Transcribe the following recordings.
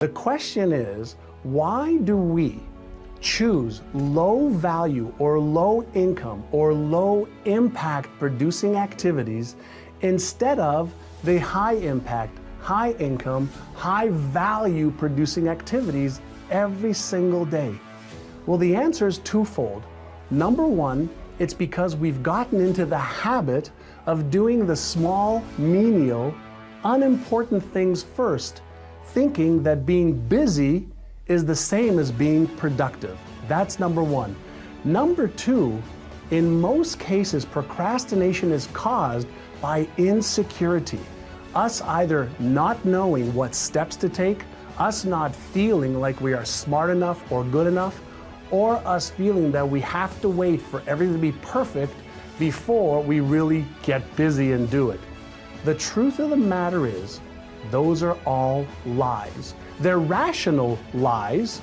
The question is, why do we choose low value or low income or low impact producing activities instead of the high impact, high income, high value producing activities every single day? Well, the answer is twofold. Number one, it's because we've gotten into the habit of doing the small, menial, unimportant things first, thinking that being busy is the same as being productive. That's number one. Number two, in most cases, procrastination is caused by insecurity. Us either not knowing what steps to take, us not feeling like we are smart enough or good enough, or us feeling that we have to wait for everything to be perfect before we really get busy and do it. The truth of the matter is, those are all lies. They're rational lies,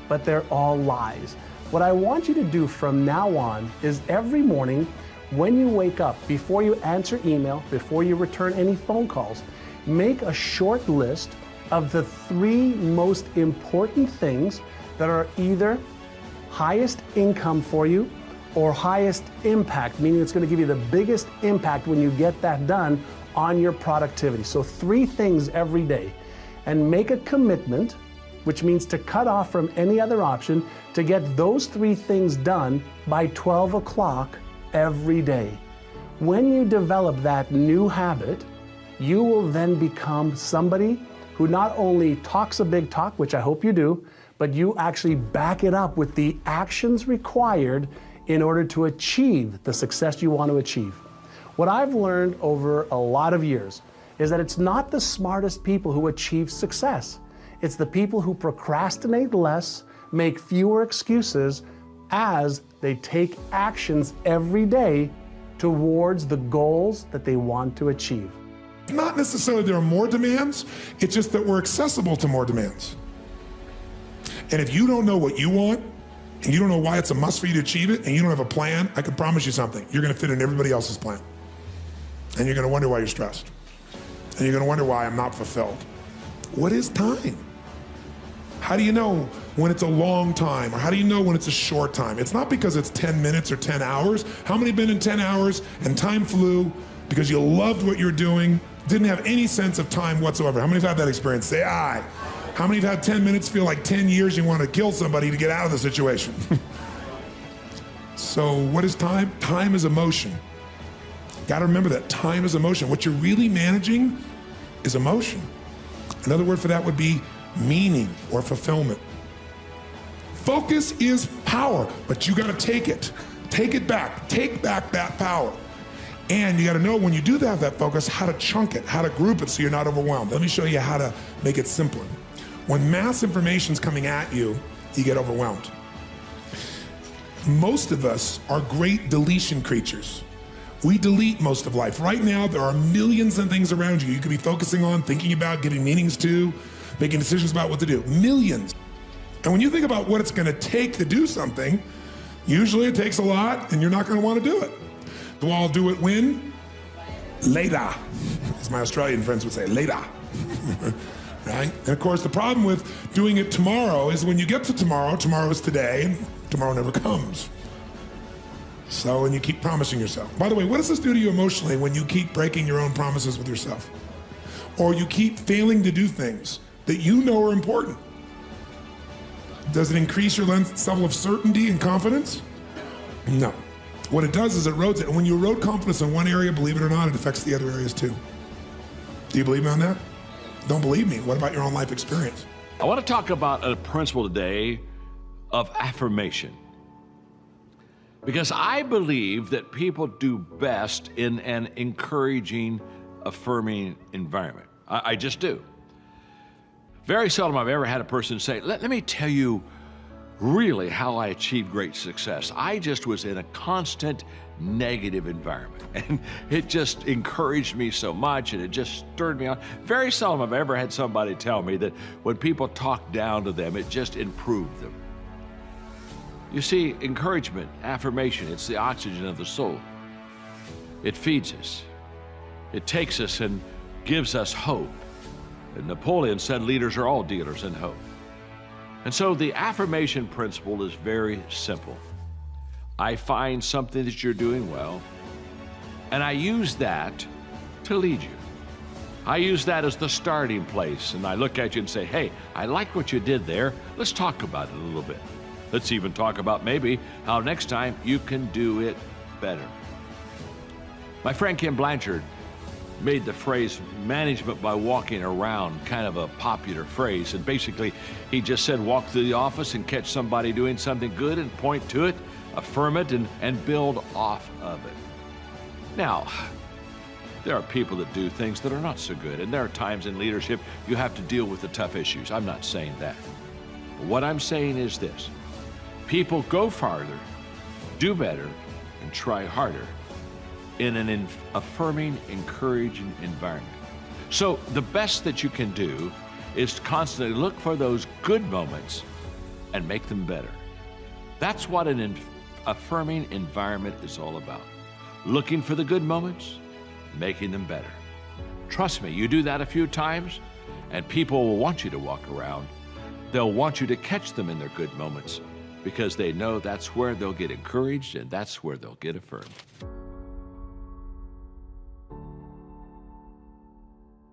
but they're all lies. What I want you to do from now on is every morning when you wake up, before you answer email, before you return any phone calls, make a short list of the 3 most important things that are either highest income for you or highest impact, meaning it's going to give you the biggest impact when you get that done on your productivity. So 3 things every day, and make a commitment, which means to cut off from any other option, to get those 3 things done by 12 o'clock every day. When you develop that new habit, you will then become somebody who not only talks a big talk, which I hope you do, but you actually back it up with the actions required in order to achieve the success you want to achieve. What I've learned over a lot of years is that it's not the smartest people who achieve success. It's the people who procrastinate less, make fewer excuses as they take actions every day towards the goals that they want to achieve. Not necessarily there are more demands, it's just that we're accessible to more demands. And if you don't know what you want, and you don't know why it's a must for you to achieve it, and you don't have a plan, I can promise you something. You're gonna fit in everybody else's plan. And you're gonna wonder why you're stressed. And you're gonna wonder why I'm not fulfilled. What is time? How do you know when it's a long time, or how do you know when it's a short time? It's not because it's 10 minutes or 10 hours. How many have been in 10 hours and time flew because you loved what you're doing, didn't have any sense of time whatsoever? How many have had that experience? Say aye. How many have had 10 minutes feel like 10 years you want to kill somebody to get out of the situation? So what is time? Time is emotion. Got to remember that time is emotion. What you're really managing is emotion. Another word for that would be meaning or fulfillment. Focus is power, but you got to take it. Take it back. Take back that power. And you got to know when you do have that focus, how to chunk it, how to group it so you're not overwhelmed. Let me show you how to make it simpler. When mass information is coming at you, you get overwhelmed. Most of us are great deletion creatures. We delete most of life. Right now, there are millions of things around you could be focusing on, thinking about, giving meanings to, making decisions about what to do. Millions. And when you think about what it's going to take to do something, usually it takes a lot and you're not going to want to do it. So I'll do it when? Later. As my Australian friends would say, later. Right? And of course, the problem with doing it tomorrow is when you get to tomorrow, tomorrow is today, and tomorrow never comes. So, and you keep promising yourself. By the way, what does this do to you emotionally when you keep breaking your own promises with yourself? Or you keep failing to do things that you know are important? Does it increase your level of certainty and confidence? No. What it does is it erodes it. And when you erode confidence in one area, believe it or not, it affects the other areas too. Do you believe me on that? Don't believe me. What about your own life experience? I want to talk about a principle today of affirmation. Because I believe that people do best in an encouraging, affirming environment. I just do. Very seldom I've ever had a person say, let me tell you really how I achieved great success. I just was in a constant negative environment, and it just encouraged me so much, and it just stirred me on. Very seldom I've ever had somebody tell me that when people talk down to them, it just improved them. You see, encouragement, affirmation, it's the oxygen of the soul. It feeds us. It takes us and gives us hope. And Napoleon said leaders are all dealers in hope. And so the affirmation principle is very simple. I find something that you're doing well, and I use that to lead you. I use that as the starting place, and I look at you and say, hey, I like what you did there. Let's talk about it a little bit. Let's even talk about maybe how next time you can do it better. My friend Kim Blanchard made the phrase management by walking around kind of a popular phrase. And basically, he just said, walk through the office and catch somebody doing something good and point to it, affirm it, and build off of it. Now, there are people that do things that are not so good, and there are times in leadership you have to deal with the tough issues. I'm not saying that. But what I'm saying is this: people go farther, do better, and try harder in an affirming, encouraging environment. So the best that you can do is to constantly look for those good moments and make them better. That's what an affirming environment is all about. Looking for the good moments, making them better. Trust me, you do that a few times, and people will want you to walk around. They'll want you to catch them in their good moments because they know that's where they'll get encouraged and that's where they'll get affirmed.